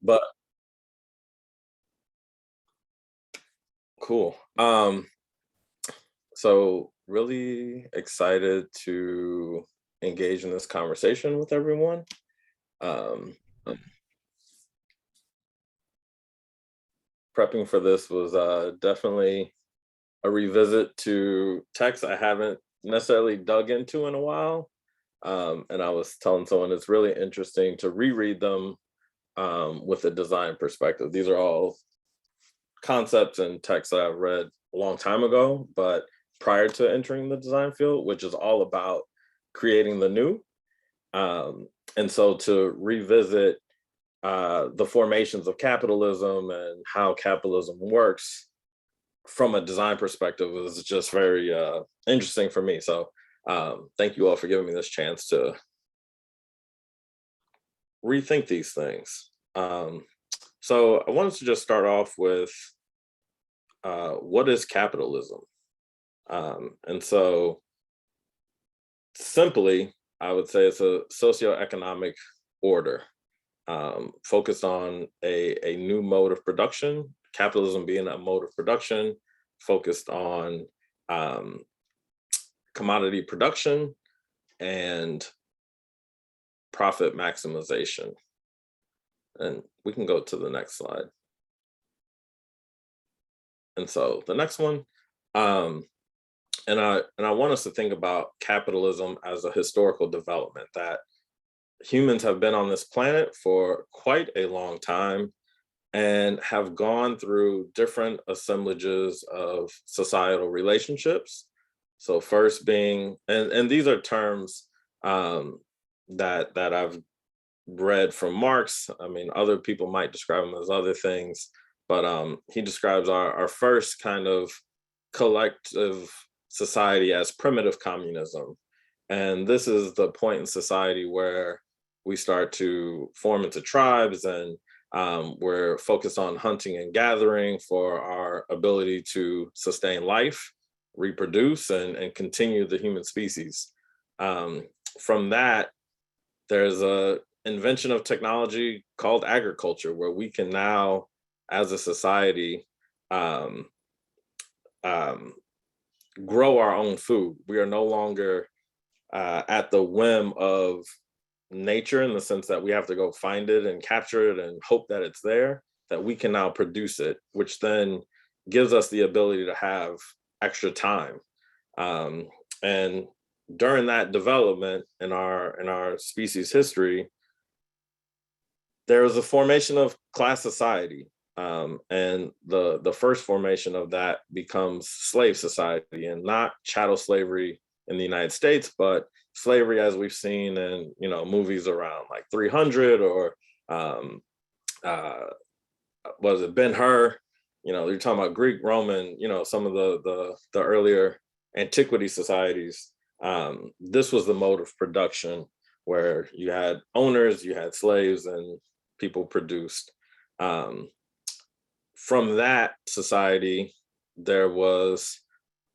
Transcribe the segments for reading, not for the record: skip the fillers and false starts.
But cool. So really excited to engage in this conversation with everyone. Um, Prepping for this was definitely a revisit to texts I haven't necessarily dug into in a while. And I was telling someone it's really interesting to reread them with a design perspective. These are all concepts and texts that I've read a long time ago, but prior to entering the design field, which is all about creating the new. And so to revisit the formations of capitalism and how capitalism works from a design perspective is just very interesting for me. So thank you all for giving me this chance to rethink these things. So I wanted to just start off with what is capitalism? And so simply, I would say it's a socioeconomic order focused on a new mode of production, capitalism being a mode of production focused on commodity production and profit maximization. And we can go to the next slide. And so the next one, and I want us to think about capitalism as a historical development, that humans have been on this planet for quite a long time and have gone through different assemblages of societal relationships. So first being, and these are terms that I've read from Marx. I mean, other people might describe them as other things, but he describes our first kind of collective society as primitive communism. And this is the point in society where we start to form into tribes, and we're focused on hunting and gathering for our ability to sustain life, reproduce, and continue the human species. From that, there's a invention of technology called agriculture, where we can now, as a society, um, um, grow our own food. We are no longer at the whim of nature, in the sense that we have to go find it and capture it and hope that it's there, that we can now produce it, which then gives us the ability to have extra time. And during that development in our species history, there was a formation of class society. And the first formation of that becomes slave society, and not chattel slavery in the United States, but slavery as we've seen in movies around like 300, or uh, was it Ben-Hur? You're talking about Greek, Roman, some of the earlier antiquity societies. This was the mode of production where you had owners, you had slaves, and people produced. From that society, there was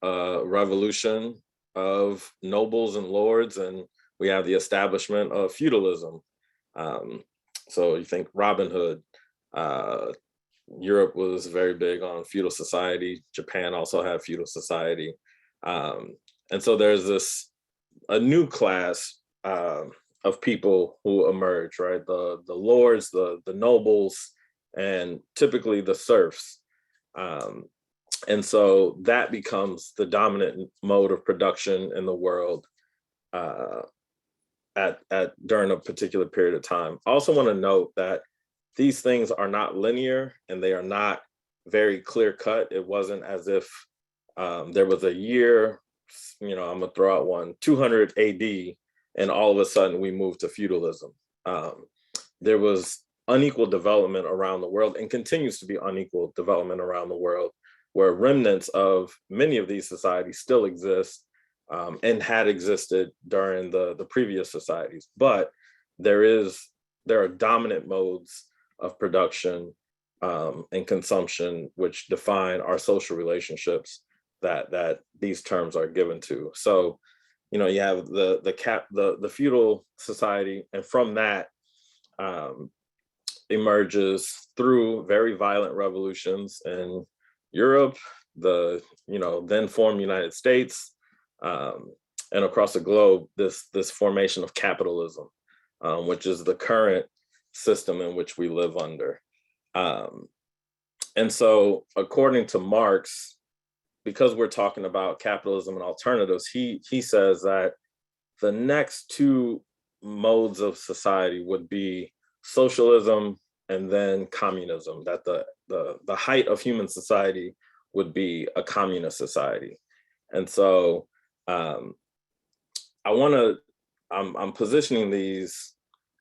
a revolution of nobles and lords, and we have the establishment of feudalism. So you think Robin Hood. Europe was very big on feudal society. Japan also had feudal society. And so there's a new class of people who emerge, right? The lords, the nobles, and typically the serfs. And so that becomes the dominant mode of production in the world during a particular period of time. I also want to note that these things are not linear, and they are not very clear cut. It wasn't as if there was a year, I'm gonna throw out one, 200 AD, and all of a sudden we moved to feudalism. There was unequal development around the world, and continues to be unequal development around the world, where remnants of many of these societies still exist, and had existed during the previous societies. But there are dominant modes of production and consumption which define our social relationships that these terms are given to. So, you have the feudal society, and from that, emerges through very violent revolutions in Europe, the then formed United States, and across the globe, this formation of capitalism, which is the current system in which we live under. And so, according to Marx, because we're talking about capitalism and alternatives, he says that the next two modes of society would be socialism and then communism, that the height of human society would be a communist society. And so I'm positioning these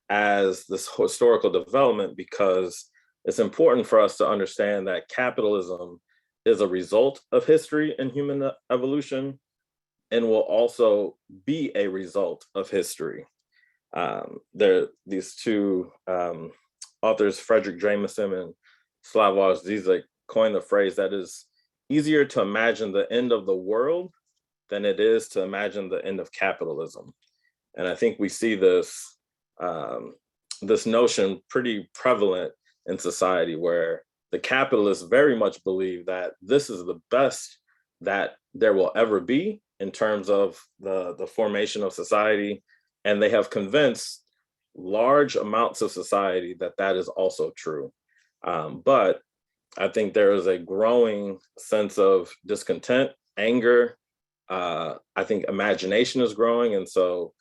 as this historical development because it's important for us to understand that capitalism is a result of history and human evolution and will also be a result of history. These two authors, Frederick Jameson and Slavoj Zizek, coined the phrase that is easier to imagine the end of the world than it is to imagine the end of capitalism. And I think we see this notion pretty prevalent in society, where the capitalists very much believe that this is the best that there will ever be in terms of the formation of society. And they have convinced large amounts of society that that is also true. But I think there is a growing sense of discontent, anger. I think imagination is growing. And so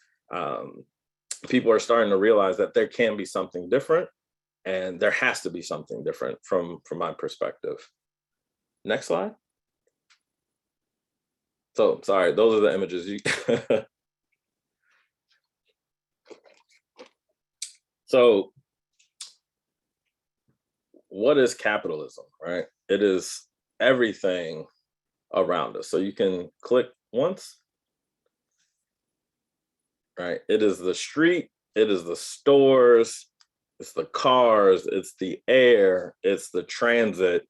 people are starting to realize that there can be something different, and there has to be something different from my perspective. Next slide. So, sorry, those are the images. So, what is capitalism, right? It is everything around us. So you can click once, right? It is the street, it is the stores, it's the cars, it's the air, it's the transit,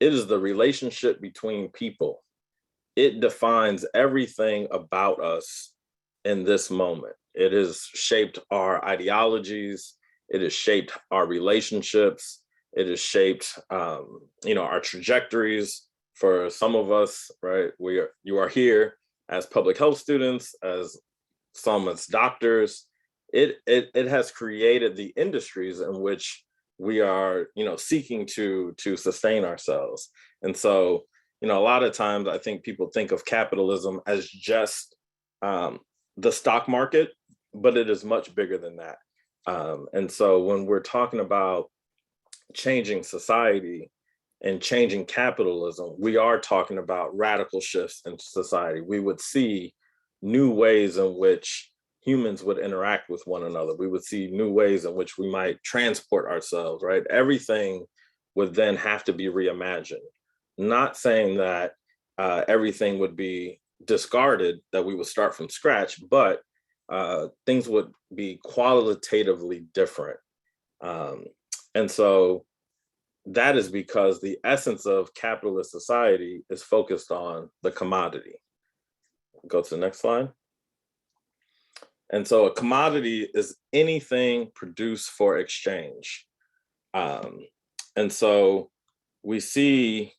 it is the relationship between people. It defines everything about us in this moment. It has shaped our ideologies, it has shaped our relationships, it has shaped our trajectories. For some of us, right, you are here as public health students, as some as doctors. It has created the industries in which we are, seeking to sustain ourselves. And so, a lot of times I think people think of capitalism as just the stock market, but it is much bigger than that. And so when we're talking about changing society and changing capitalism, we are talking about radical shifts in society. We would see new ways in which humans would interact with one another. We would see new ways in which we might transport ourselves, right? Everything would then have to be reimagined. Not saying that everything would be discarded, that we would start from scratch, but things would be qualitatively different. And so that is because the essence of capitalist society is focused on the commodity. Go to the next slide. And so a commodity is anything produced for exchange. And so we see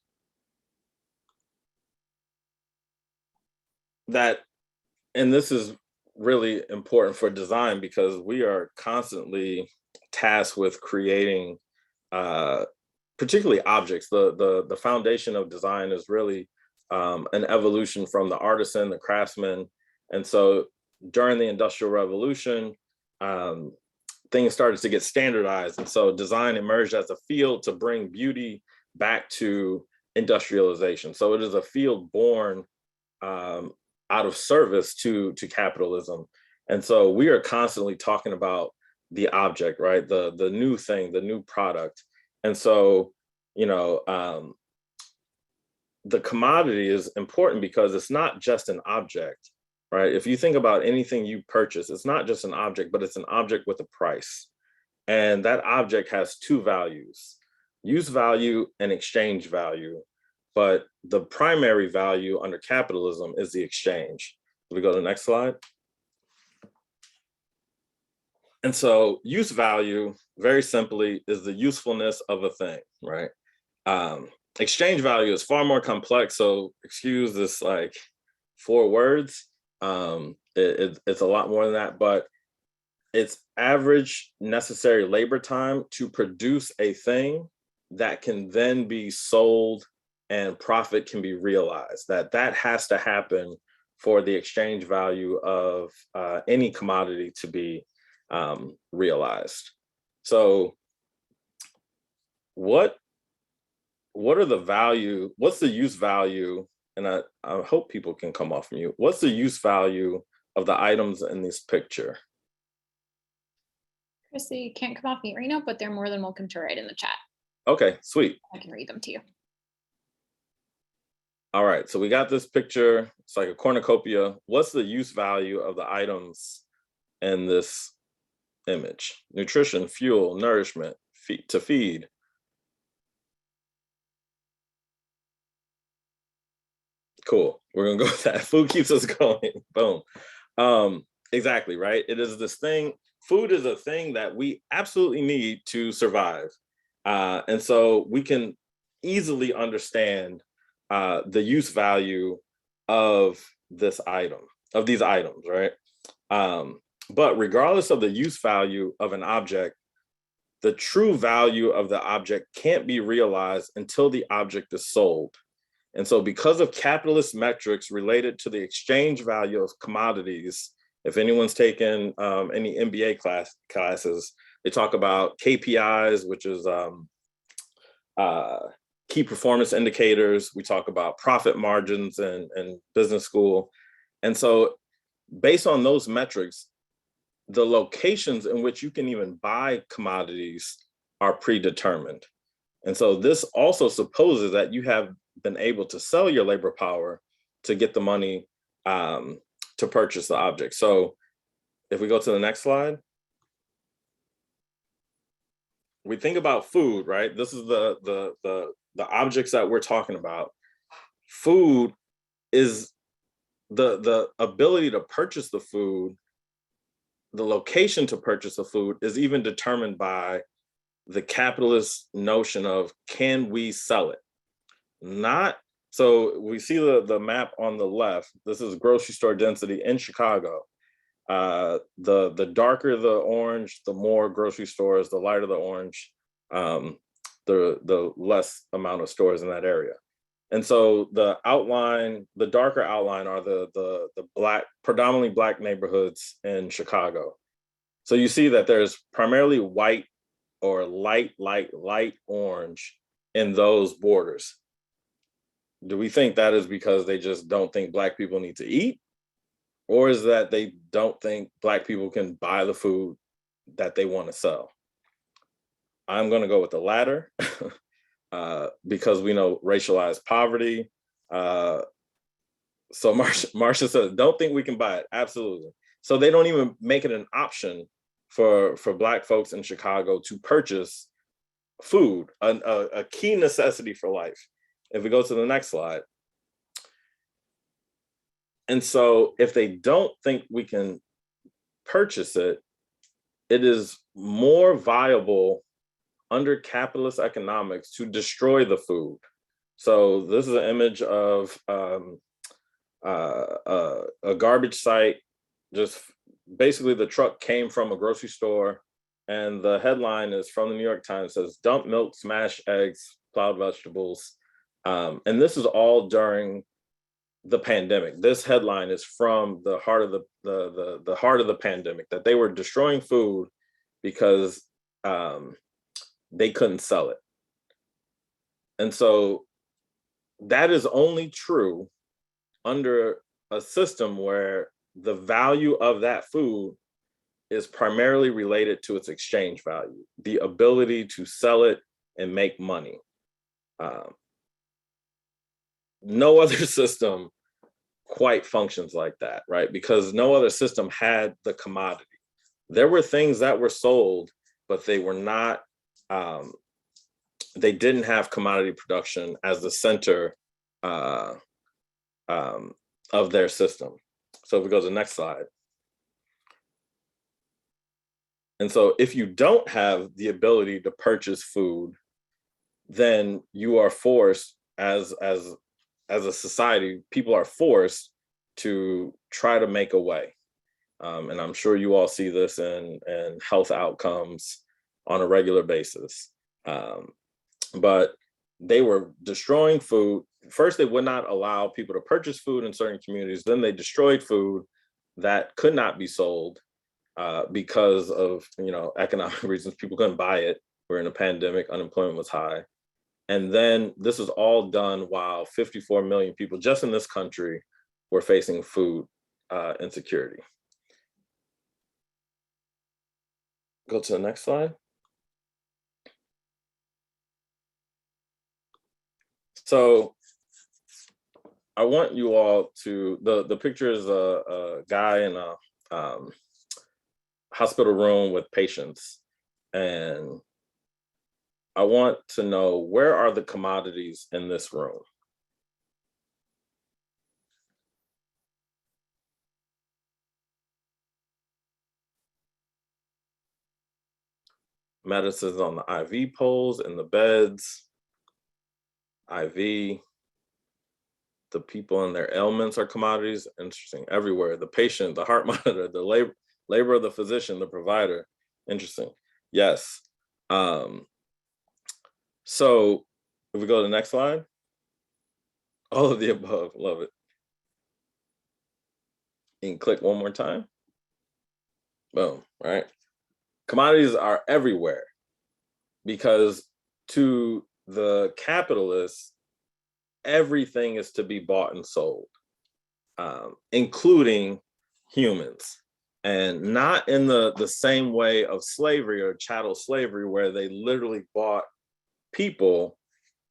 that, and this is really important for design because we are constantly tasked with creating particularly objects. The foundation of design is really an evolution from the artisan, the craftsman. And so during the Industrial Revolution, things started to get standardized. And so design emerged as a field to bring beauty back to industrialization. So it is a field born out of service to capitalism. And so we are constantly talking about the object, right? The new thing, the new product. And so, the commodity is important because it's not just an object, right? If you think about anything you purchase, it's not just an object, but it's an object with a price. And that object has two values: use value and exchange value. But the primary value under capitalism is the exchange. Can we go to the next slide? And so use value, very simply, is the usefulness of a thing, right? Um, Exchange value is far more complex. So excuse this like 4 words. It's a lot more than that, but it's average necessary labor time to produce a thing that can then be sold and profit can be realized. That has to happen for the exchange value of any commodity to be realized. So what are the value, what's the use value, and I hope people can come off mute, what's the use value of the items in this picture? Chris, you can't come off mute right now, but they're more than welcome to write in the chat. Okay, sweet. I can read them to you. All right, so we got this picture. It's like a cornucopia. What's the use value of the items in this image? Nutrition, fuel, nourishment, to feed. Cool. We're gonna go with that. Food keeps us going. Boom. Exactly, right? It is this thing. Food is a thing that we absolutely need to survive. And so we can easily understand the use value of this item, of these items, right? But regardless of the use value of an object, the true value of the object can't be realized until the object is sold. And so because of capitalist metrics related to the exchange value of commodities, if anyone's taken any MBA classes, they talk about KPIs, which is key performance indicators. We talk about profit margins in business school. And so based on those metrics, the locations in which you can even buy commodities are predetermined. And so this also supposes that you have been able to sell your labor power to get the money to purchase the object. So if we go to the next slide, we think about food, right? This is the objects that we're talking about. Food is the ability to purchase the food, the location to purchase the food is even determined by the capitalist notion of, can we sell it? Not, so we see the map on the left. This is grocery store density in Chicago. The darker the orange, the more grocery stores, the lighter the orange, the less amount of stores in that area. And so the outline, the darker outline are the black, predominantly black neighborhoods in Chicago. So you see that there's primarily white or light orange in those borders. Do we think that is because they just don't think Black people need to eat? Or is that they don't think Black people can buy the food that they want to sell? I'm going to go with the latter because we know racialized poverty. So Marcia says, don't think we can buy it. Absolutely. So they don't even make it an option for Black folks in Chicago to purchase food, a key necessity for life. If we go to the next slide. And so if they don't think we can purchase it, it is more viable under capitalist economics to destroy the food. So this is an image of a garbage site. Just basically the truck came from a grocery store and the headline is from the New York Times, says dump milk, smash eggs, plowed vegetables. And this is all during the pandemic. This headline is from the heart of the heart of the pandemic, that they were destroying food because they couldn't sell it. And so that is only true under a system where the value of that food is primarily related to its exchange value, the ability to sell it and make money. No other system quite functions like that, right? Because no other system had the commodity. There were things that were sold, but they were not, they didn't have commodity production as the center of their system. So if we go to the next slide. And so if you don't have the ability to purchase food, then you are forced as a society, people are forced to try to make a way. And I'm sure you all see this in health outcomes on a regular basis. But they were destroying food. First, they would not allow people to purchase food in certain communities. Then they destroyed food that could not be sold because of economic reasons. People couldn't buy it. We're in a pandemic. Unemployment was high. And then this was all done while 54 million people just in this country were facing food insecurity. Go to the next slide. So I want you all to, the picture is a guy in a hospital room with patients. And I want to know, where are the commodities in this room? Medicines on the IV poles and the beds, IV. The people and their ailments are commodities. Interesting. Everywhere. The patient, the heart monitor, the labor of the physician, the provider. Interesting. Yes. So if we go to the next slide, all of the above. Love it. You can click one more time. Boom. Right. Commodities are everywhere because to the capitalists, everything is to be bought and sold, including humans, and not in the same way of slavery or chattel slavery, where they literally bought people.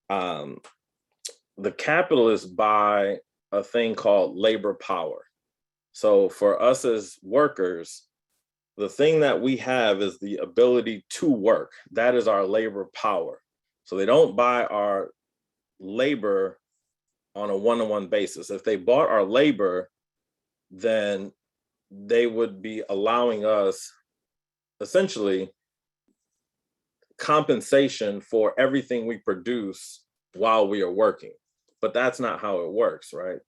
The capitalists buy a thing called labor power. So for us as workers, the thing that we have is the ability to work. That is our labor power. So they don't buy our labor on a one-on-one basis. If they bought our labor, then they would be allowing us essentially compensation for everything we produce while we are working. But that's not how it works, right?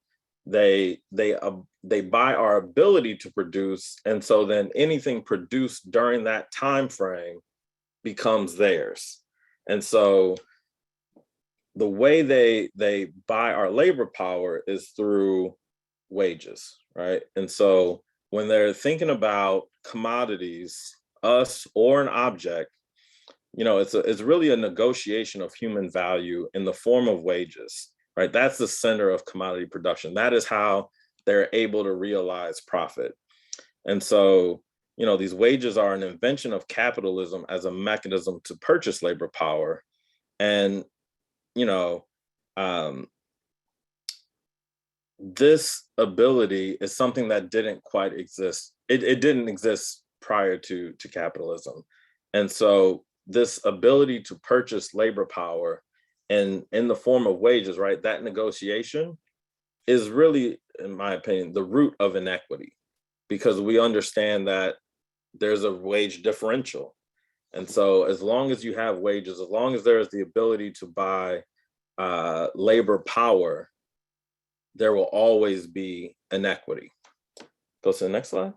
They buy our ability to produce, and so then anything produced during that time frame becomes theirs. And so the way they buy our labor power is through wages, right? And so when they're thinking about commodities, us or an object, it's really a negotiation of human value in the form of wages, right? That's the center of commodity production. That is how they're able to realize profit. And so, these wages are an invention of capitalism as a mechanism to purchase labor power. And, this ability is something that didn't quite exist. It didn't exist prior to capitalism. And so this ability to purchase labor power and in the form of wages, right? That negotiation is really, in my opinion, the root of inequity, because we understand that there's a wage differential. And so as long as you have wages, as long as there is the ability to buy labor power, there will always be inequity. Go to the next slide.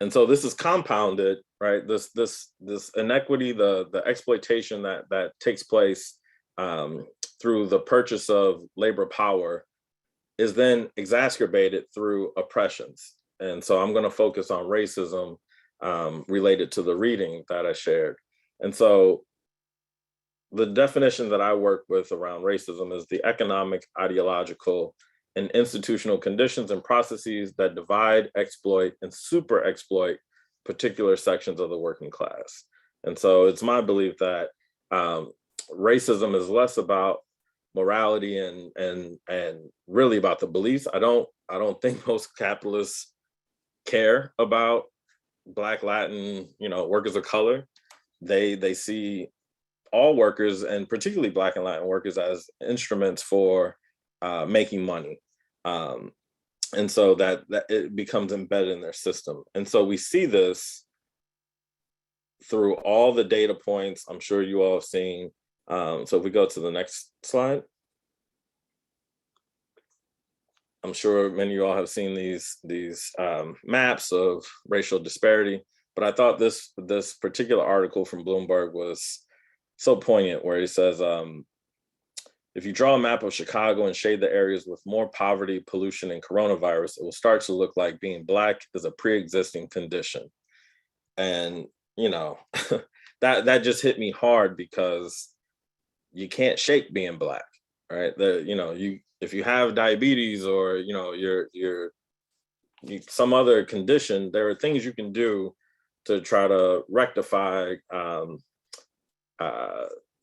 And so this is compounded, right? This inequity, the exploitation that takes place through the purchase of labor power is then exacerbated through oppressions. And so I'm going to focus on racism related to the reading that I shared. And so the definition that I work with around racism is the economic, ideological, and institutional conditions and processes that divide, exploit, and super exploit particular sections of the working class. And so it's my belief that racism is less about morality and really about the beliefs. I don't think most capitalists care about Black, Latin, workers of color. They see all workers, and particularly Black and Latin workers, as instruments for making money. And so that it becomes embedded in their system. And so we see this through all the data points I'm sure you all have seen. So if we go to the next slide. I'm sure many of you all have seen these maps of racial disparity, but I thought this particular article from Bloomberg was so poignant, where he says, if you draw a map of Chicago and shade the areas with more poverty, pollution, and coronavirus, it will start to look like being Black is a pre-existing condition. And, you know, that just hit me hard, because you can't shake being Black, right? If you have diabetes, or, you know, some other condition, there are things you can do to try to rectify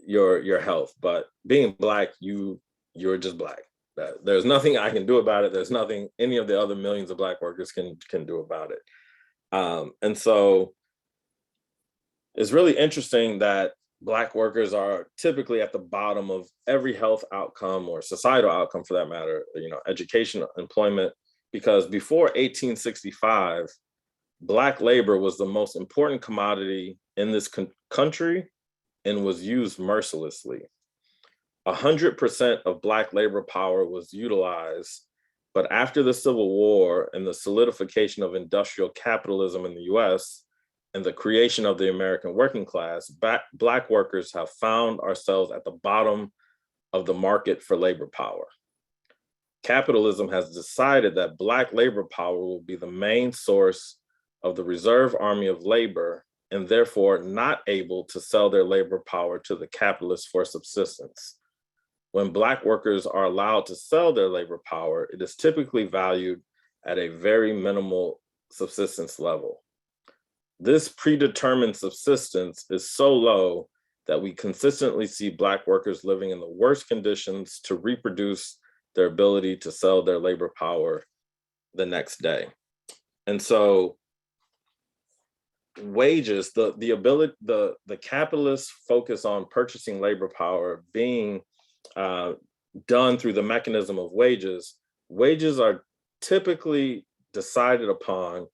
your health. But being Black, you're just Black. There's nothing I can do about it. There's nothing any of the other millions of Black workers can do about it. And so it's really interesting that Black workers are typically at the bottom of every health outcome, or societal outcome for that matter, you know, education, employment, because before 1865, Black labor was the most important commodity in this country and was used mercilessly. 100% of Black labor power was utilized, but after the Civil War and the solidification of industrial capitalism in the US, and the creation of the American working class, Black workers have found ourselves at the bottom of the market for labor power. Capitalism has decided that Black labor power will be the main source of the reserve army of labor, and therefore not able to sell their labor power to the capitalists for subsistence. When Black workers are allowed to sell their labor power, it is typically valued at a very minimal subsistence level. This predetermined subsistence is so low that we consistently see Black workers living in the worst conditions to reproduce their ability to sell their labor power the next day. And so wages, the capitalists focus on purchasing labor power being done through the mechanism of wages. Wages are typically decided upon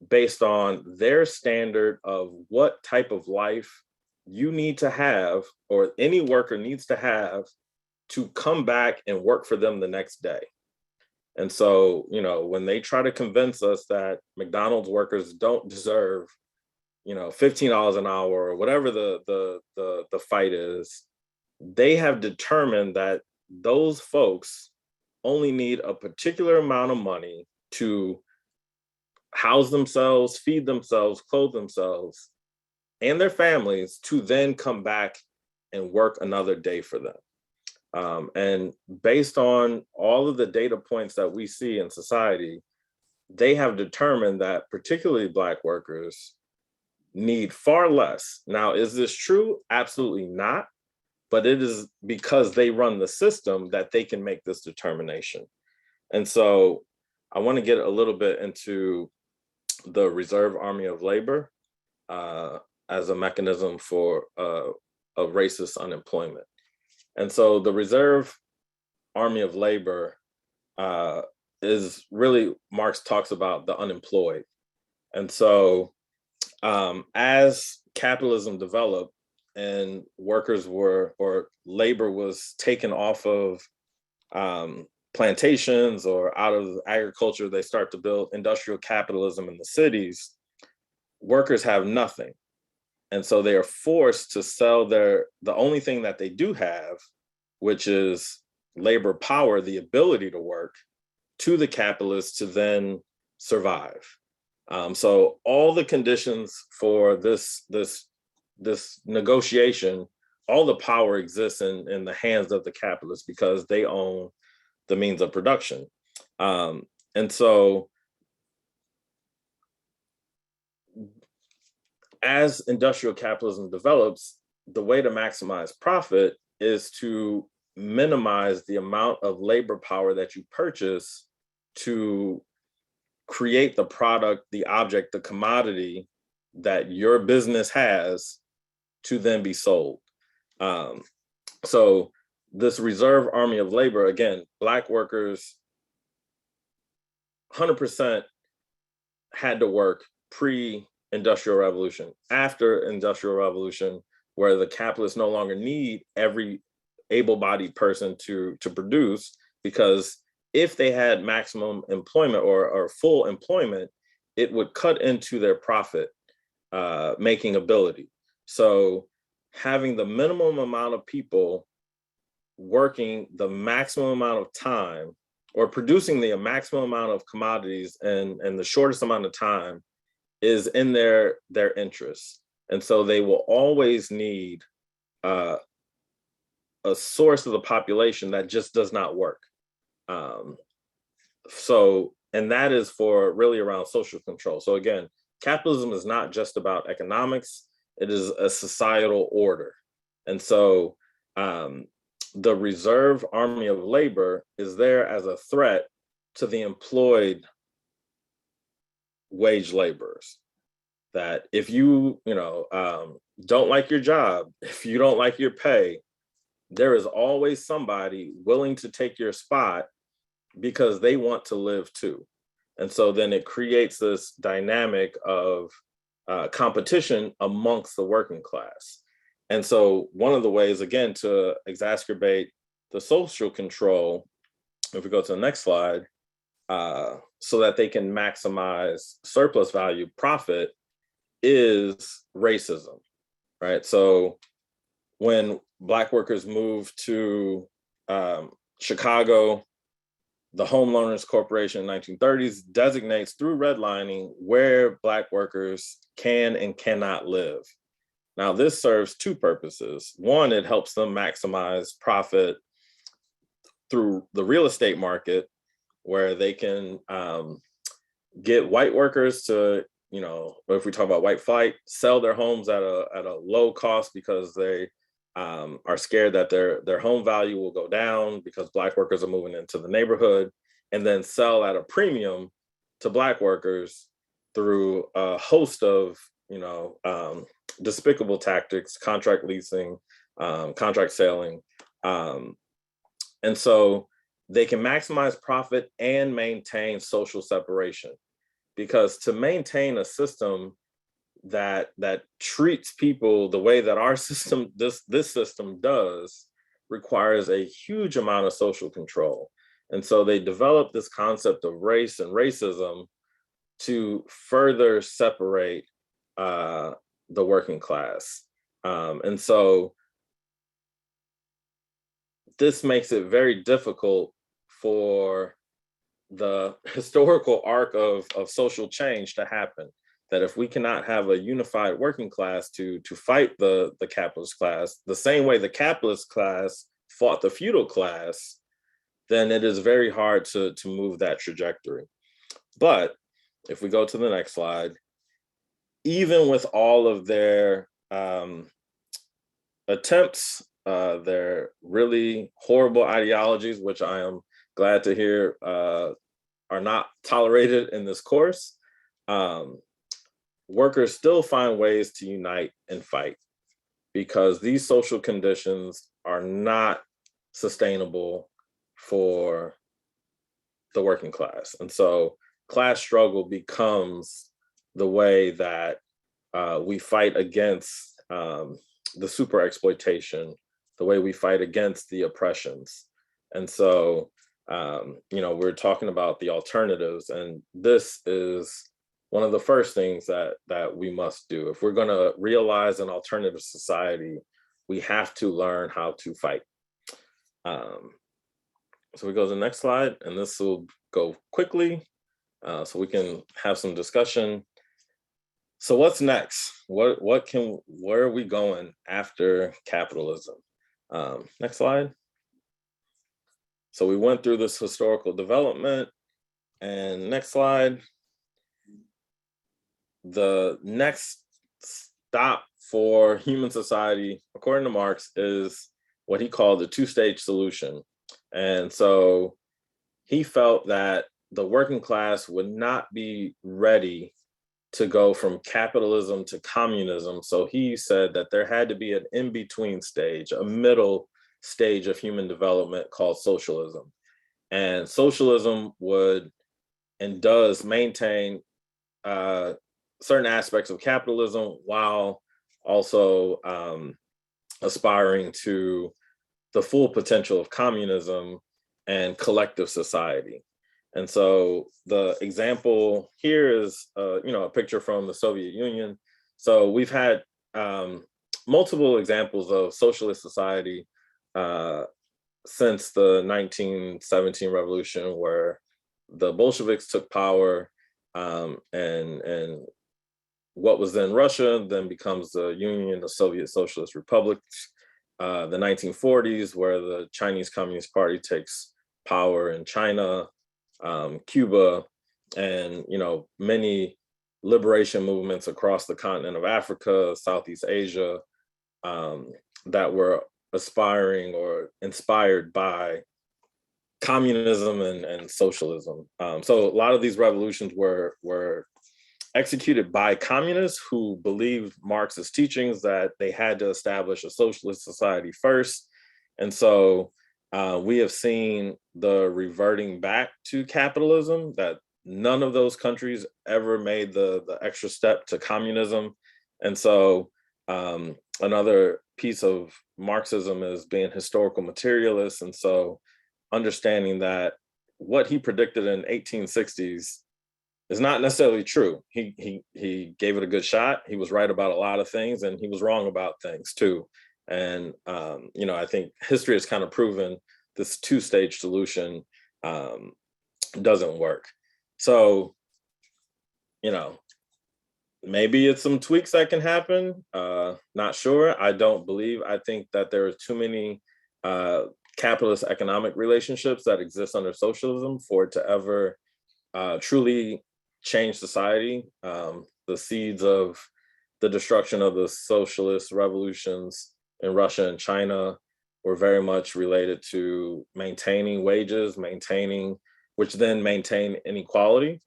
based on their standard of what type of life you need to have, or any worker needs to have, to come back and work for them the next day. And so, you know, when they try to convince us that McDonald's workers don't deserve, you know, $15 an hour, or whatever the fight is, they have determined that those folks only need a particular amount of money to house themselves, feed themselves, clothe themselves and their families, to then come back and work another day for them. And based on all of the data points that we see in society, they have determined that particularly Black workers need far less. Now, is this true? Absolutely not. But it is because they run the system that they can make this determination. And so I want to get a little bit into the reserve army of labor as a mechanism for of racist unemployment. And so the reserve army of labor is really, Marx talks about the unemployed. And so as capitalism developed and workers were, or labor was taken off of plantations or out of agriculture, they start to build industrial capitalism in the cities, workers have nothing. And so they are forced to sell the only thing that they do have, which is labor power, the ability to work, to the capitalists to then survive. So all the conditions for this negotiation, all the power exists in the hands of the capitalists, because they own the means of production. And so as industrial capitalism develops, the way to maximize profit is to minimize the amount of labor power that you purchase to create the product, the object, the commodity that your business has to then be sold. So this reserve army of labor, again, Black workers 100% had to work pre-industrial revolution. After industrial revolution, where the capitalists no longer need every able-bodied person to produce, because if they had maximum employment or full employment, it would cut into their profit making ability. So having the minimum amount of people working the maximum amount of time, or producing the maximum amount of commodities in the shortest amount of time, is in their interests. And so they will always need a source of the population that just does not work. And that is for really around social control. So again, capitalism is not just about economics, it is a societal order. And so the reserve army of labor is there as a threat to the employed wage laborers. That if you don't like your job, if you don't like your pay, there is always somebody willing to take your spot because they want to live too. And so then it creates this dynamic of competition amongst the working class. And so one of the ways, again, to exacerbate the social control, if we go to the next slide, so that they can maximize surplus value profit, is racism, right? So when Black workers moved to Chicago, the Homeowners Corporation in the 1930s designates through redlining where Black workers can and cannot live. Now, this serves two purposes. One, it helps them maximize profit through the real estate market, where they can get white workers to, if we talk about white flight, sell their homes at a low cost because they are scared that their home value will go down because Black workers are moving into the neighborhood, and then sell at a premium to Black workers through a host of despicable tactics, contract leasing, contract selling. And so they can maximize profit and maintain social separation, because to maintain a system that treats people the way that our system, this system does, requires a huge amount of social control. And so they developed this concept of race and racism to further separate the working class. And so this makes it very difficult for the historical arc of social change to happen. That if we cannot have a unified working class to fight the capitalist class, the same way the capitalist class fought the feudal class, then it is very hard to move that trajectory. But if we go to the next slide, even with all of their attempts, their really horrible ideologies, which I am glad to hear are not tolerated in this course, workers still find ways to unite and fight, because these social conditions are not sustainable for the working class. And so class struggle becomes the way that we fight against the super exploitation, the way we fight against the oppressions. And so, we're talking about the alternatives, and this is one of the first things that we must do. If we're going to realize an alternative society, we have to learn how to fight. So we go to the next slide, and this will go quickly so we can have some discussion. So what's next? Where are we going after capitalism? Next slide. So we went through this historical development, and next slide. The next stop for human society, according to Marx, is what he called the two-stage solution. And so he felt that the working class would not be ready to go from capitalism to communism. So he said that there had to be an in-between stage, a middle stage of human development called socialism. And socialism would and does maintain certain aspects of capitalism while also aspiring to the full potential of communism and collective society. And so the example here is, a picture from the Soviet Union. So we've had multiple examples of socialist society since the 1917 revolution, where the Bolsheviks took power, and what was then Russia then becomes the Union of Soviet Socialist Republics. The 1940s, where the Chinese Communist Party takes power in China, Cuba, and many liberation movements across the continent of Africa, Southeast Asia, that were aspiring or inspired by communism and socialism. So a lot of these revolutions were executed by communists who believed Marxist teachings that they had to establish a socialist society first. And so we have seen the reverting back to capitalism, that none of those countries ever made the extra step to communism. And so another piece of Marxism is being historical materialist. And so understanding that what he predicted in 1860s is not necessarily true. He gave it a good shot. He was right about a lot of things, and he was wrong about things too. And I think history has kind of proven this two-stage solution doesn't work. So, maybe it's some tweaks that can happen. Not sure. I think that there are too many capitalist economic relationships that exist under socialism for it to ever truly change society. The seeds of the destruction of the socialist revolutions in Russia and China were very much related to maintaining wages, which then maintain inequality.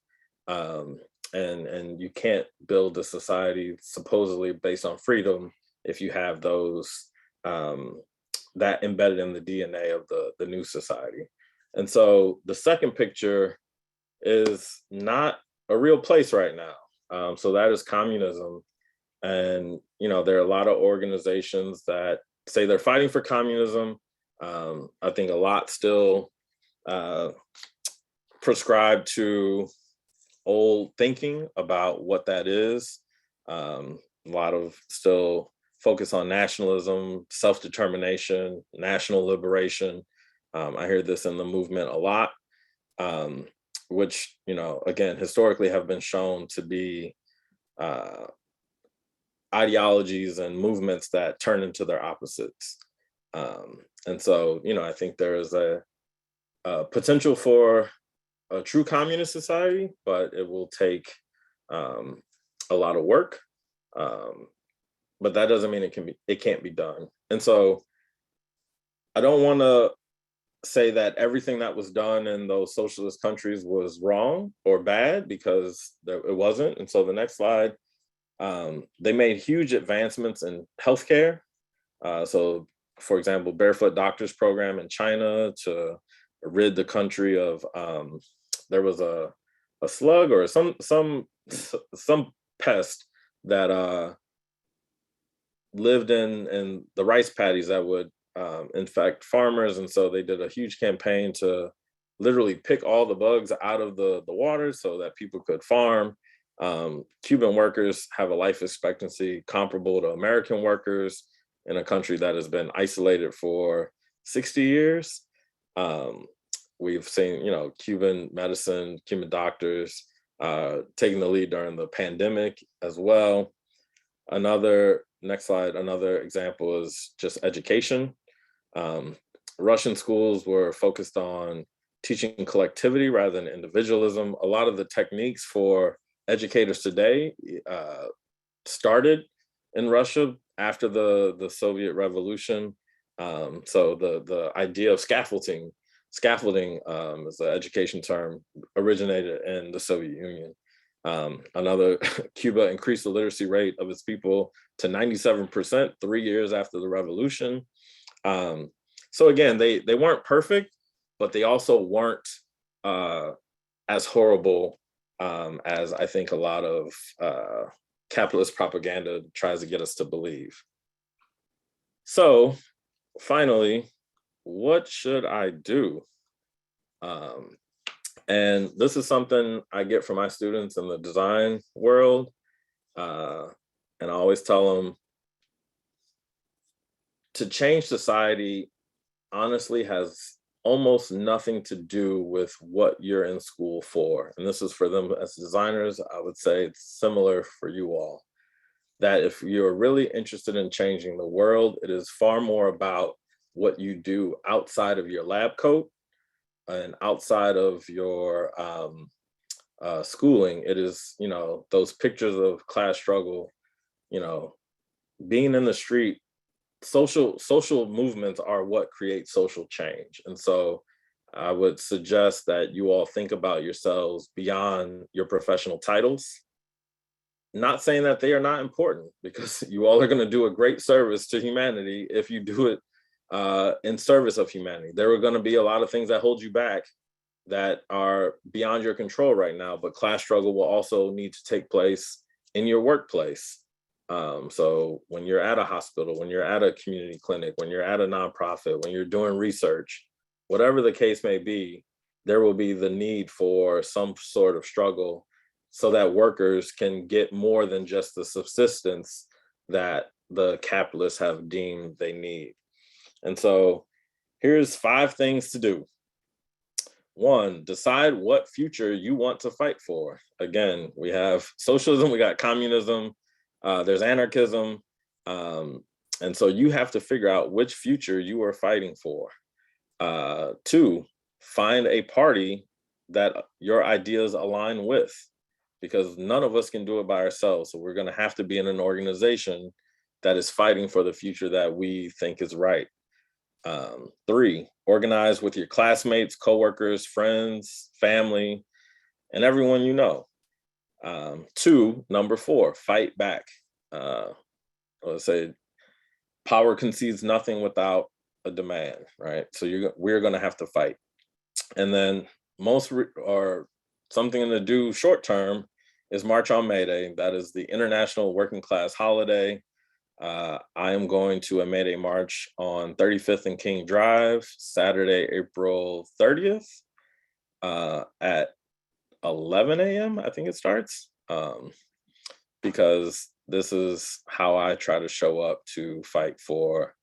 And you can't build a society supposedly based on freedom if you have those that embedded in the DNA of the new society. And so the second picture is not a real place right now. So that is communism. And, there are a lot of organizations that say they're fighting for communism. I think a lot still prescribe to old thinking about what that is. A lot of still focus on nationalism, self-determination, national liberation. I hear this in the movement a lot, which, again, historically have been shown to be ideologies and movements that turn into their opposites. And so, I think there is a potential for a true communist society, but it will take a lot of work. But that doesn't mean it can't be done. And so I don't want to say that everything that was done in those socialist countries was wrong or bad, because it wasn't. And so the next slide, they made huge advancements in healthcare. So, for example, barefoot doctors program in China to rid the country of there was a slug or some pest that lived in the rice paddies that would infect farmers. And so they did a huge campaign to literally pick all the bugs out of the water so that people could farm. Cuban workers have a life expectancy comparable to American workers in a country that has been isolated for 60 years. We've seen, Cuban medicine, Cuban doctors taking the lead during the pandemic as well. Next slide, another example is just education. Russian schools were focused on teaching collectivity rather than individualism. A lot of the techniques for educators today started in Russia after the Soviet Revolution. So the idea of scaffolding is an education term, originated in the Soviet Union. Cuba increased the literacy rate of its people to 97% 3 years after the revolution. So again, they weren't perfect, but they also weren't as horrible as I think a lot of capitalist propaganda tries to get us to believe. So finally, what should I do? And this is something I get from my students in the design world. And I always tell them to change society honestly has almost nothing to do with what you're in school for. And this is for them as designers. I would say it's similar for you all. That if you're really interested in changing the world, it is far more about what you do outside of your lab coat and outside of your schooling. It is, those pictures of class struggle, you know, being in the street. Social movements are what create social change. And so I would suggest that you all think about yourselves beyond your professional titles. Not saying that they are not important, because you all are going to do a great service to humanity if you do it in service of humanity. There are going to be a lot of things that hold you back that are beyond your control right now, but class struggle will also need to take place in your workplace. So when you're at a hospital, when you're at a community clinic, when you're at a nonprofit, when you're doing research, whatever the case may be, there will be the need for some sort of struggle so that workers can get more than just the subsistence that the capitalists have deemed they need. And so here's 5 things to do. 1, decide what future you want to fight for. Again, we have socialism, we got communism, there's anarchism. And so you have to figure out which future you are fighting for. 2, find a party that your ideas align with, because none of us can do it by ourselves. So we're going to have to be in an organization that is fighting for the future that we think is right. 3, organize with your classmates, coworkers, friends, family, and everyone you know. 2, number 4, fight back. Let's say power concedes nothing without a demand, right? So we're going to have to fight. And then or something to do short term is march on May Day. That is the International Working Class Holiday. I am going to a May Day march on 35th and King Drive, Saturday, April 30th, at 11 a.m. I think it starts, because this is how I try to show up to fight for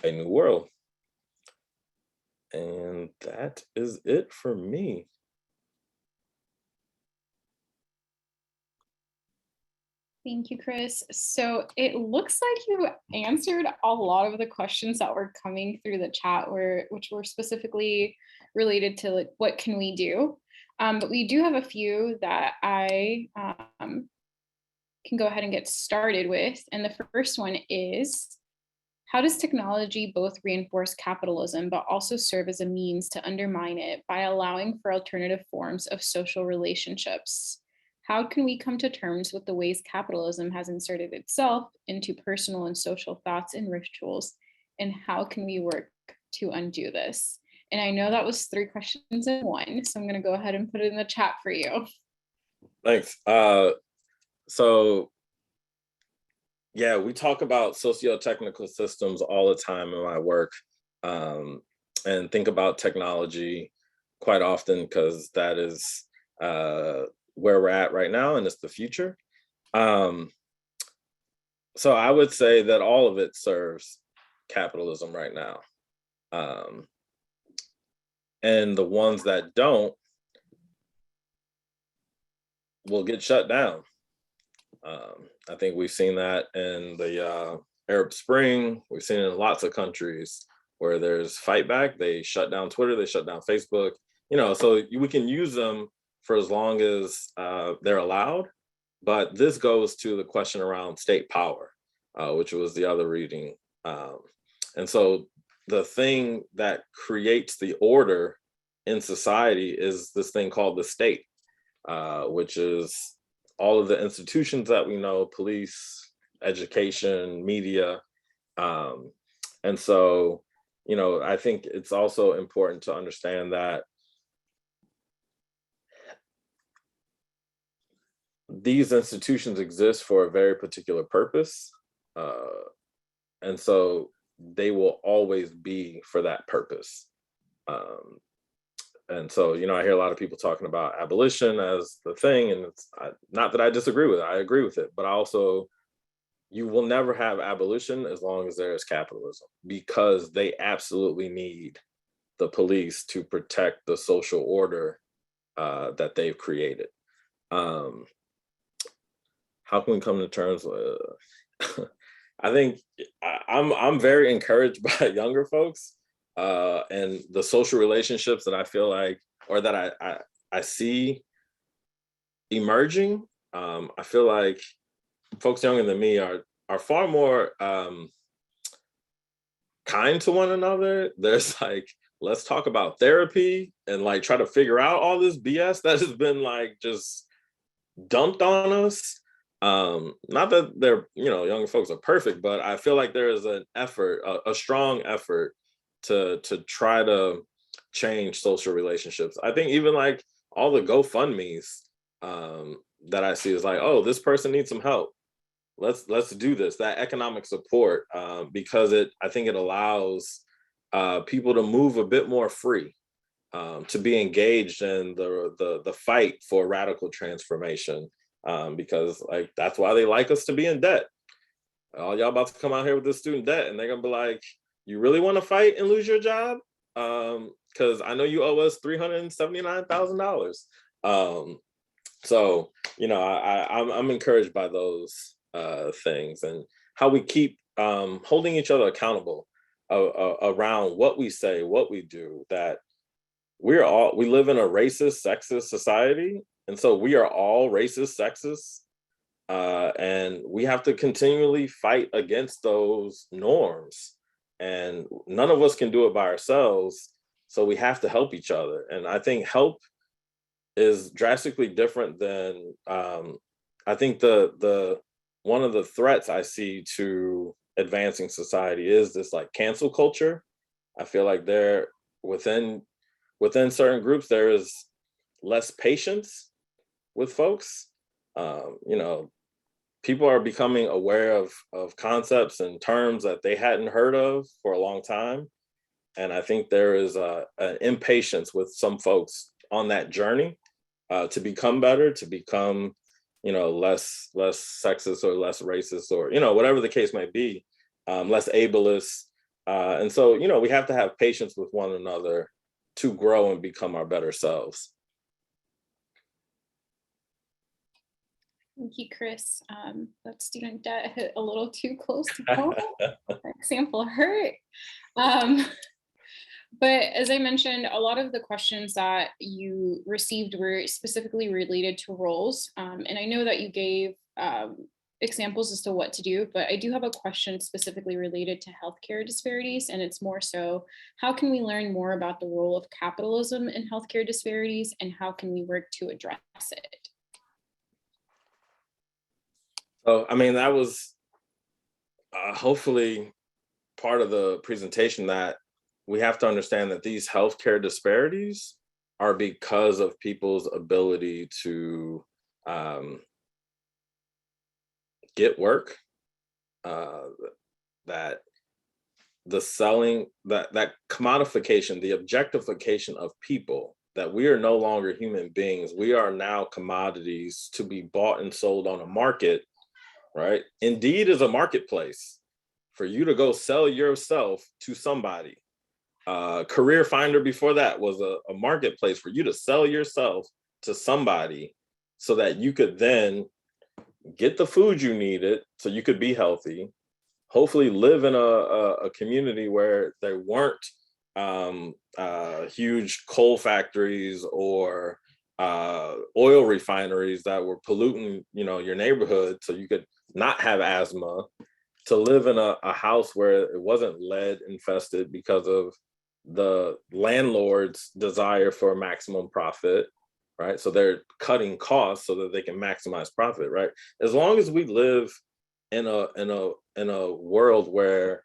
a new world. And that is it for me. Thank you, Chris. So it looks like you answered a lot of the questions that were coming through the chat, which were specifically related to like, what can we do? But we do have a few that I can go ahead and get started with. And the first one is, how does technology both reinforce capitalism, but also serve as a means to undermine it by allowing for alternative forms of social relationships? How can we come to terms with the ways capitalism has inserted itself into personal and social thoughts and rituals? And how can we work to undo this? And I know that was 3 questions in one, so I'm going to go ahead and put it in the chat for you. Thanks. So yeah, we talk about socio-technical systems all the time in my work, and think about technology quite often, because that is where we're at right now, and it's the future. So I would say that all of it serves capitalism right now. And the ones that don't will get shut down. I think we've seen that in the Arab Spring. We've seen it in lots of countries where there's fight back. They shut down Twitter, they shut down Facebook, so we can use them for as long as they're allowed. But this goes to the question around state power, which was the other reading. And so the thing that creates the order in society is this thing called the state, which is all of the institutions that we know: police, education, media. And so, I think it's also important to understand that these institutions exist for a very particular purpose. And so they will always be for that purpose. Um, and so, I hear a lot of people talking about abolition as the thing, and not that I disagree with it, I agree with it, but you will never have abolition as long as there is capitalism, because they absolutely need the police to protect the social order that they've created. Um, how can we come to terms with? I think I'm very encouraged by younger folks and the social relationships that I feel like, or that I see emerging. I feel like folks younger than me are far more kind to one another. There's like, let's talk about therapy and like try to figure out all this BS that has been like just dumped on us. Not that they're, younger folks are perfect, but I feel like there is an effort, a strong effort to try to change social relationships. I think even like all the GoFundMe's that I see is like, oh, this person needs some help. Let's do this. That economic support, because I think it allows people to move a bit more free, to be engaged in the fight for radical transformation, because like that's why they like us to be in debt. All y'all about to come out here with this student debt, and they're gonna be like, "You really want to fight and lose your job? Because I know you owe us $379,000." So I'm encouraged by those things, and how we keep holding each other accountable around what we say, what we do. That we live in a racist, sexist society, and so we are all racist, sexist, and we have to continually fight against those norms. And none of us can do it by ourselves, so we have to help each other. And I think help is drastically different than I think the one of the threats I see to advancing society is this like cancel culture. I feel like there within certain groups there is less patience with folks. People are becoming aware of concepts and terms that they hadn't heard of for a long time, and I think there is an impatience with some folks on that journey to become better, to become less sexist or less racist, or whatever the case may be, less ableist. And so we have to have patience with one another to grow and become our better selves. Thank you, Chris. That student debt hit a little too close to home. That example hurt. But as I mentioned, a lot of the questions that you received were specifically related to roles. And I know that you gave examples as to what to do, but I do have a question specifically related to healthcare disparities. And it's more so, how can we learn more about the role of capitalism in healthcare disparities, and how can we work to address it? So, I mean, that was hopefully part of the presentation, that we have to understand that these healthcare disparities are because of people's ability to get work, that the selling, that commodification, the objectification of people, that we are no longer human beings. We are now commodities to be bought and sold on a market, right? Indeed is a marketplace for you to go sell yourself to somebody. Career Finder before that was a marketplace for you to sell yourself to somebody, so that you could then get the food you needed so you could be healthy, hopefully live in a community where there weren't huge coal factories or oil refineries that were polluting your neighborhood, so you could not have asthma, to live in a house where it wasn't lead infested because of the landlord's desire for maximum profit, right? So they're cutting costs so that they can maximize profit, right? As long as we live in a world where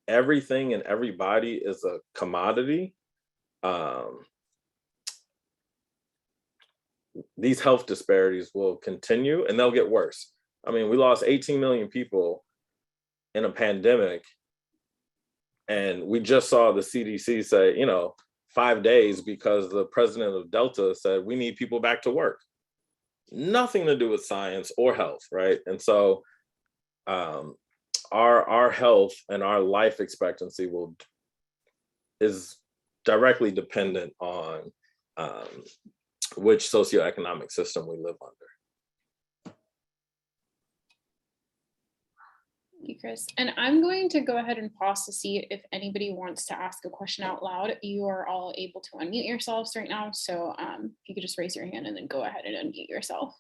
everything and everybody is a commodity, these health disparities will continue and they'll get worse. I mean, we lost 18 million people in a pandemic, and we just saw the CDC say, 5 days because the president of Delta said we need people back to work. Nothing to do with science or health, right? And so our health and our life expectancy is directly dependent on which socioeconomic system we live under. Thank you, Chris. And I'm going to go ahead and pause to see if anybody wants to ask a question out loud. You are all able to unmute yourselves right now. So if you could just raise your hand and then go ahead and unmute yourself.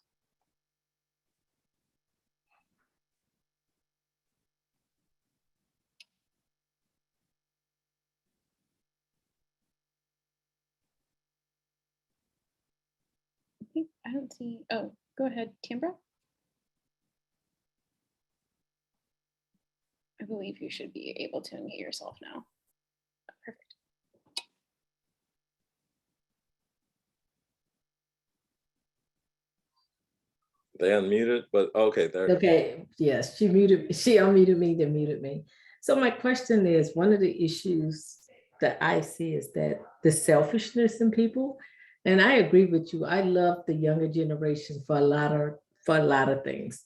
Okay, I don't see, oh, go ahead, Tambra. I believe you should be able to unmute yourself now. Perfect. They unmuted, but okay, there. Okay, yes, she unmuted me, then muted me. So my question is, one of the issues that I see is that the selfishness in people, and I agree with you. I love the younger generation for a lot of things.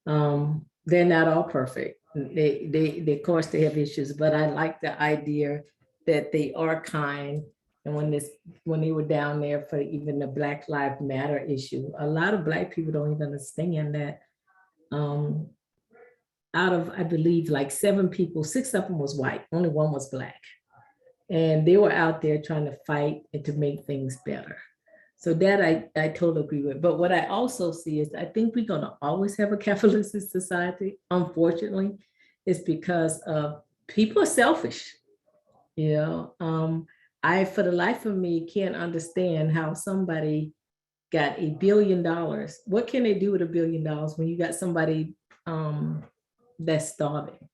They're not all perfect. They of course they have issues, but I like the idea that they are kind. And when they were down there for even the Black Lives Matter issue, a lot of Black people don't even understand that out of, I believe, like 7 people, 6 of them was white, only 1 was Black. And they were out there trying to fight and to make things better. So that I totally agree with. But what I also see is I think we're going to always have a capitalistic society, unfortunately. It's because people are selfish. I, for the life of me, can't understand how somebody got $1 billion. What can they do with $1 billion when you got somebody that's starving?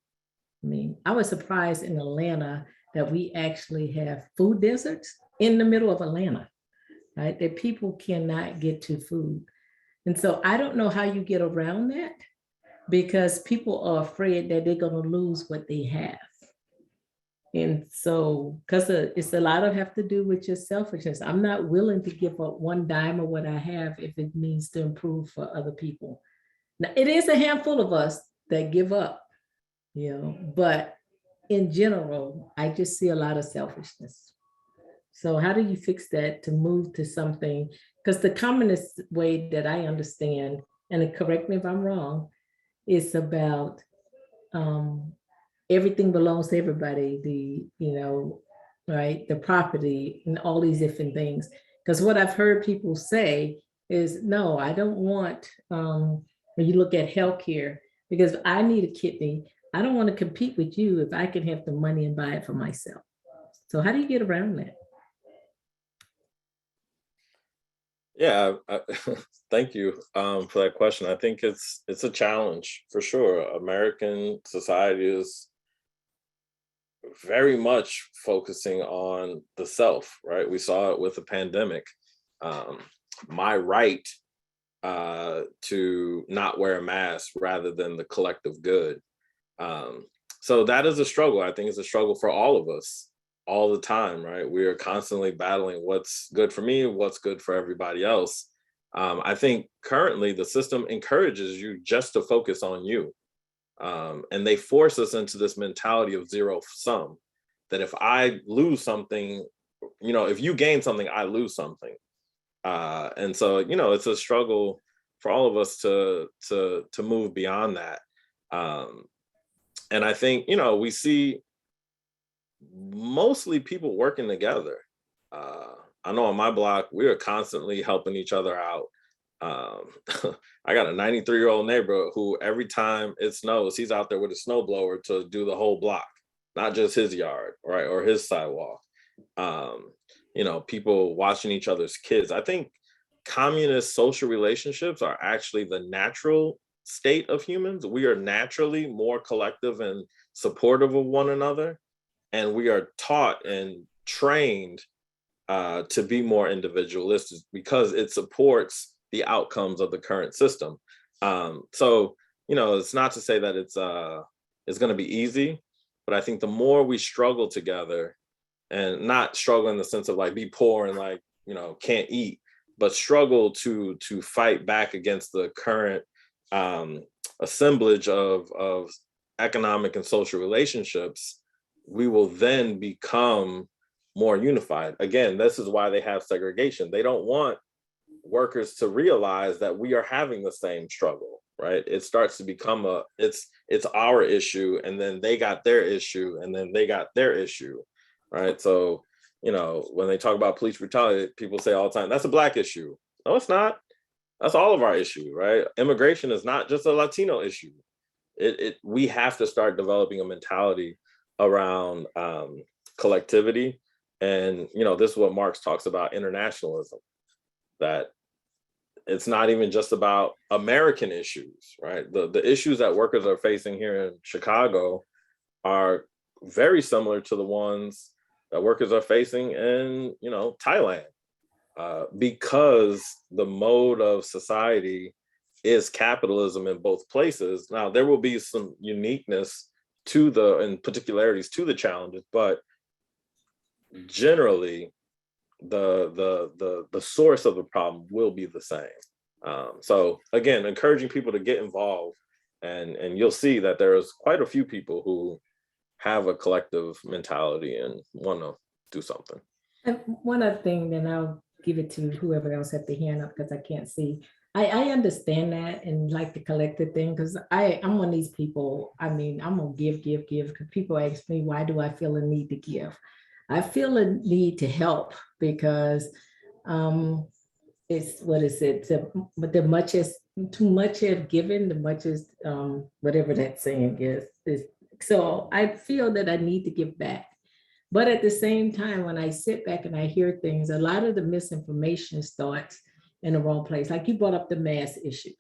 I mean, I was surprised in Atlanta that we actually have food deserts in the middle of Atlanta, right? That people cannot get to food. And so I don't know how you get around that, because people are afraid that they're going to lose what they have. And so, because it's a lot of have to do with your selfishness. I'm not willing to give up 1 dime of what I have if it means to improve for other people. Now, it is a handful of us that give up, but in general, I just see a lot of selfishness. So how do you fix that to move to something? Because the communist way that I understand, and correct me if I'm wrong, is about everything belongs to everybody, right? The property and all these different things. Because what I've heard people say is, no, I don't want, when you look at healthcare, because I need a kidney, I don't want to compete with you if I can have the money and buy it for myself. So how do you get around that? Yeah, thank you for that question. I think it's a challenge for sure. American society is very much focusing on the self, right? We saw it with the pandemic. My right to not wear a mask rather than the collective good. So that is a struggle. I think it's a struggle for all of us all the time, right? We are constantly battling what's good for me, what's good for everybody else. I think currently the system encourages you just to focus on you. And they force us into this mentality of zero sum, that if I lose something, if you gain something, I lose something. And so, it's a struggle for all of us to move beyond that. And I think, we see mostly people working together. I know on my block, we are constantly helping each other out. I got a 93-year-old neighbor who every time it snows, he's out there with a snowblower to do the whole block, not just his yard, right, or his sidewalk. People watching each other's kids. I think communist social relationships are actually the natural state of humans. We are naturally more collective and supportive of one another. And we are taught and trained to be more individualistic because it supports the outcomes of the current system. So, it's not to say that it's going to be easy, but I think the more we struggle together, and not struggle in the sense of like be poor and like, can't eat, but struggle to fight back against the current assemblage of economic and social relationships, we will then become more unified. Again, this is why they have segregation. They don't want workers to realize that we are having the same struggle, right? It starts to become it's our issue, and then they got their issue, and then they got their issue, right? So, when they talk about police brutality, people say all the time, that's a Black issue. No, it's not. That's all of our issue, right? Immigration is not just a Latino issue. We have to start developing a mentality around collectivity. And, this is what Marx talks about, internationalism, that it's not even just about American issues, right? The issues that workers are facing here in Chicago are very similar to the ones that workers are facing in, Thailand, because the mode of society is capitalism in both places. Now, there will be some uniqueness and particularities to the challenges, but generally, the source of the problem will be the same. So again, encouraging people to get involved, and you'll see that there's quite a few people who have a collective mentality and want to do something. And one other thing, then I'll give it to whoever else had the hand up because I can't see. I understand that and like the collective thing, because I'm one of these people. I mean, I'm gonna give because people ask me, why do I feel a need to give? I feel a need to help because it's, what is it? But the much is too much have given, the much is whatever that saying is. So I feel that I need to give back. But at the same time, when I sit back and I hear things, a lot of the misinformation starts in the wrong place. Like you brought up the mass issues.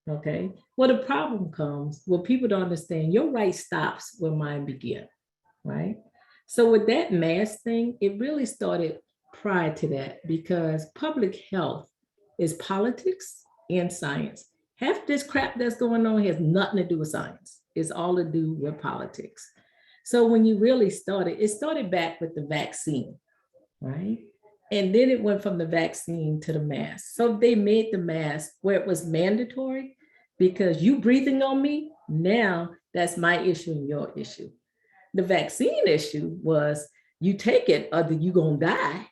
Okay. Well, the problem comes when people don't understand your right stops where mine begin. Right. So with that mass thing, it really started prior to that, because public health is politics and science. Half this crap that's going on has nothing to do with science. It's all to do with politics. So when you really started, it started back with the vaccine, right? And then it went from the vaccine to the mask. So they made the mask where it was mandatory, because you breathing on me, now that's my issue and your issue. The vaccine issue was you take it or you gonna die.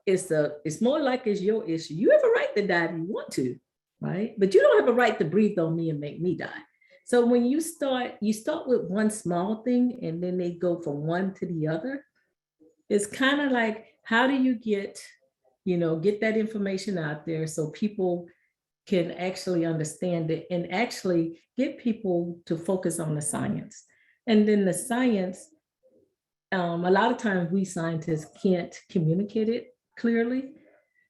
It's more like it's your issue. You have a right to die if you want to, right? But you don't have a right to breathe on me and make me die. So when you start with one small thing and then they go from one to the other. It's kind of like, how do you get that information out there so people can actually understand it and actually get people to focus on the science. And then the science, a lot of times we scientists can't communicate it clearly.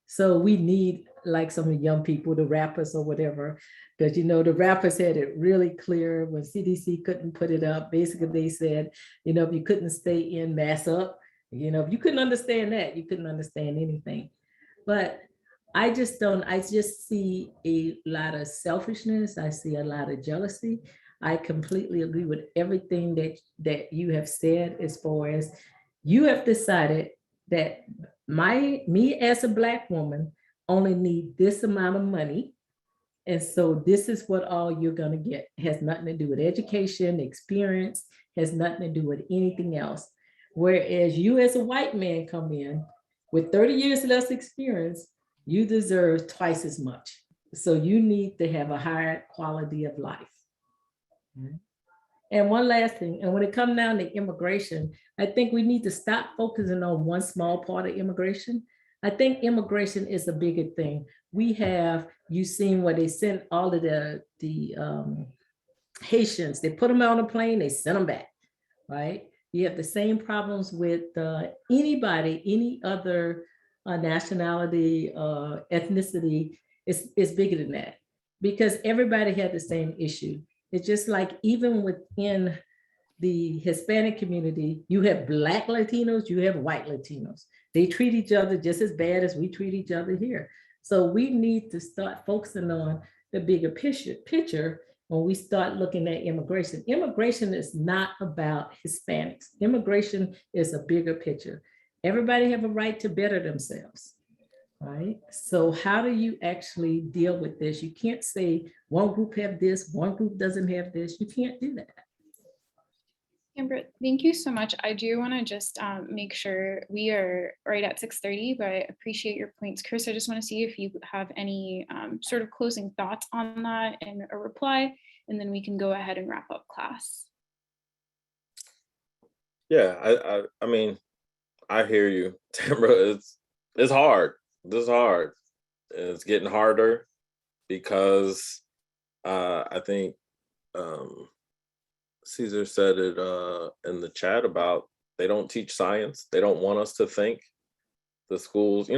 So we need like some of the young people, the rappers or whatever, because the rappers had it really clear when CDC couldn't put it up. Basically, they said, if you couldn't stay in, mask up. If you couldn't understand that, you couldn't understand anything. But I just see a lot of selfishness. I see a lot of jealousy. I completely agree with everything that you have said, as far as you have decided that me as a Black woman only need this amount of money. And so this is what all you're going to get. It has nothing to do with education, experience, has nothing to do with anything else. Whereas you as a white man come in with 30 years less experience, you deserve twice as much. So you need to have a higher quality of life. And one last thing, and when it comes down to immigration, I think we need to stop focusing on one small part of immigration. I think immigration is a bigger thing. You've seen where they sent all of the Haitians, they put them on a plane, they sent them back, right? You have the same problems with any other nationality, ethnicity. It's bigger than that, because everybody had the same issue. It's just like even within the Hispanic community, you have Black Latinos, you have white Latinos. They treat each other just as bad as we treat each other here. So we need to start focusing on the bigger picture when we start looking at immigration. Immigration is not about Hispanics. Immigration is a bigger picture. Everybody have a right to better themselves, right? So how do you actually deal with this? You can't say one group have this, one group doesn't have this. You can't do that. Amber, thank you so much. I do want to just make sure we are right at 6:30, but I appreciate your points. Chris, I just want to see if you have any sort of closing thoughts on that and a reply, and then we can go ahead and wrap up class. Yeah, I mean, I hear you, Tamara. It's hard. This is hard. It's getting harder because I think Caesar said it in the chat about they don't teach science. They don't want us to think. The schools,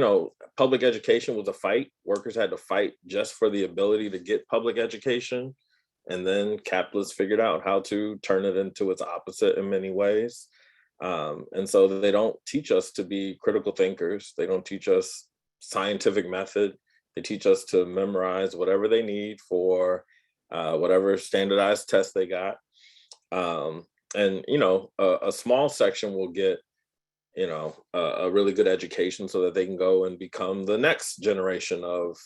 public education was a fight. Workers had to fight just for the ability to get public education. And then capitalists figured out how to turn it into its opposite in many ways. And so they don't teach us to be critical thinkers. They don't teach us scientific method. They teach us to memorize whatever they need for whatever standardized test they got. And a small section will get a really good education so that they can go and become the next generation of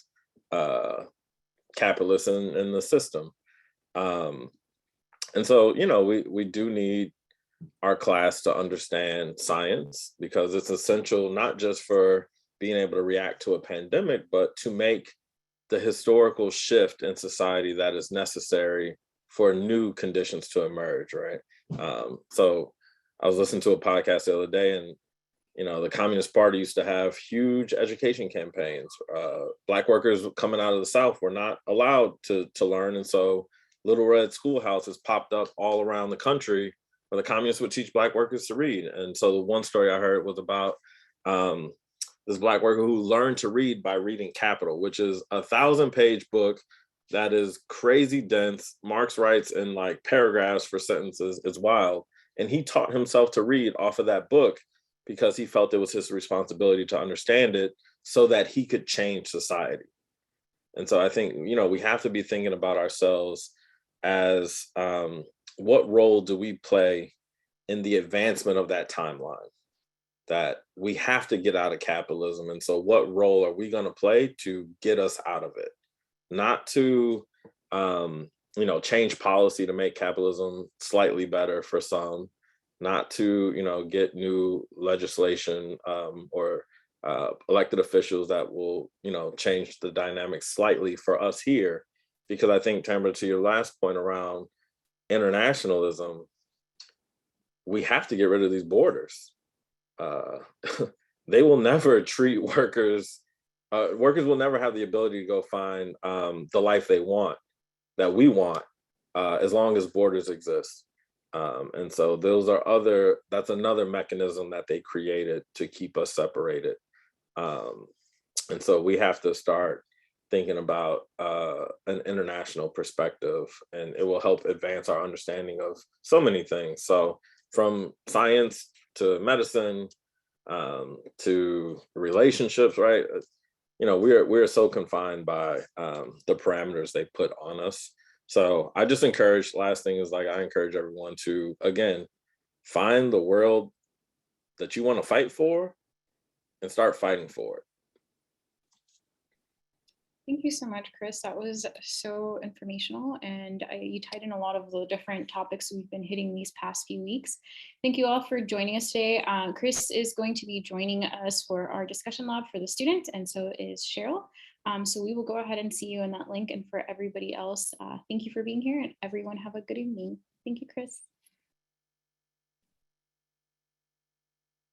capitalists in the system. And so we do need our class to understand science, because it's essential not just for being able to react to a pandemic, but to make the historical shift in society that is necessary for new conditions to emerge, right? So I was listening to a podcast the other day, and the Communist Party used to have huge education campaigns. Black workers coming out of the South were not allowed to learn, and so little red schoolhouses popped up all around the country where the communists would teach Black workers to read. And so the one story I heard was about this Black worker who learned to read by reading Capital, which is a 1,000-page book that is crazy dense. Marx writes in like paragraphs for sentences. It's wild. And he taught himself to read off of that book because he felt it was his responsibility to understand it so that he could change society. And so I think, we have to be thinking about ourselves as what role do we play in the advancement of that timeline? That we have to get out of capitalism. And so what role are we going to play to get us out of it? Not to, change policy to make capitalism slightly better for some, not to, get new legislation or elected officials that will, change the dynamics slightly for us here. Because I think, Tamara, to your last point around internationalism, we have to get rid of these borders. They will never treat workers will never have the ability to go find the life they want, that we want, as long as borders exist. And so that's another mechanism that they created to keep us separated. And so we have to start thinking about an international perspective, and it will help advance our understanding of so many things. So from science to medicine, to relationships, right? We're so confined by the parameters they put on us. So I just encourage, last thing is I encourage everyone to, again, find the world that you want to fight for and start fighting for it. Thank you so much, Chris. That was so informational, and you tied in a lot of the different topics we've been hitting these past few weeks. Thank you all for joining us today. Chris is going to be joining us for our discussion lab for the students, and so is Cheryl. So we will go ahead and see you in that link, and for everybody else, thank you for being here, and everyone have a good evening. Thank you, Chris.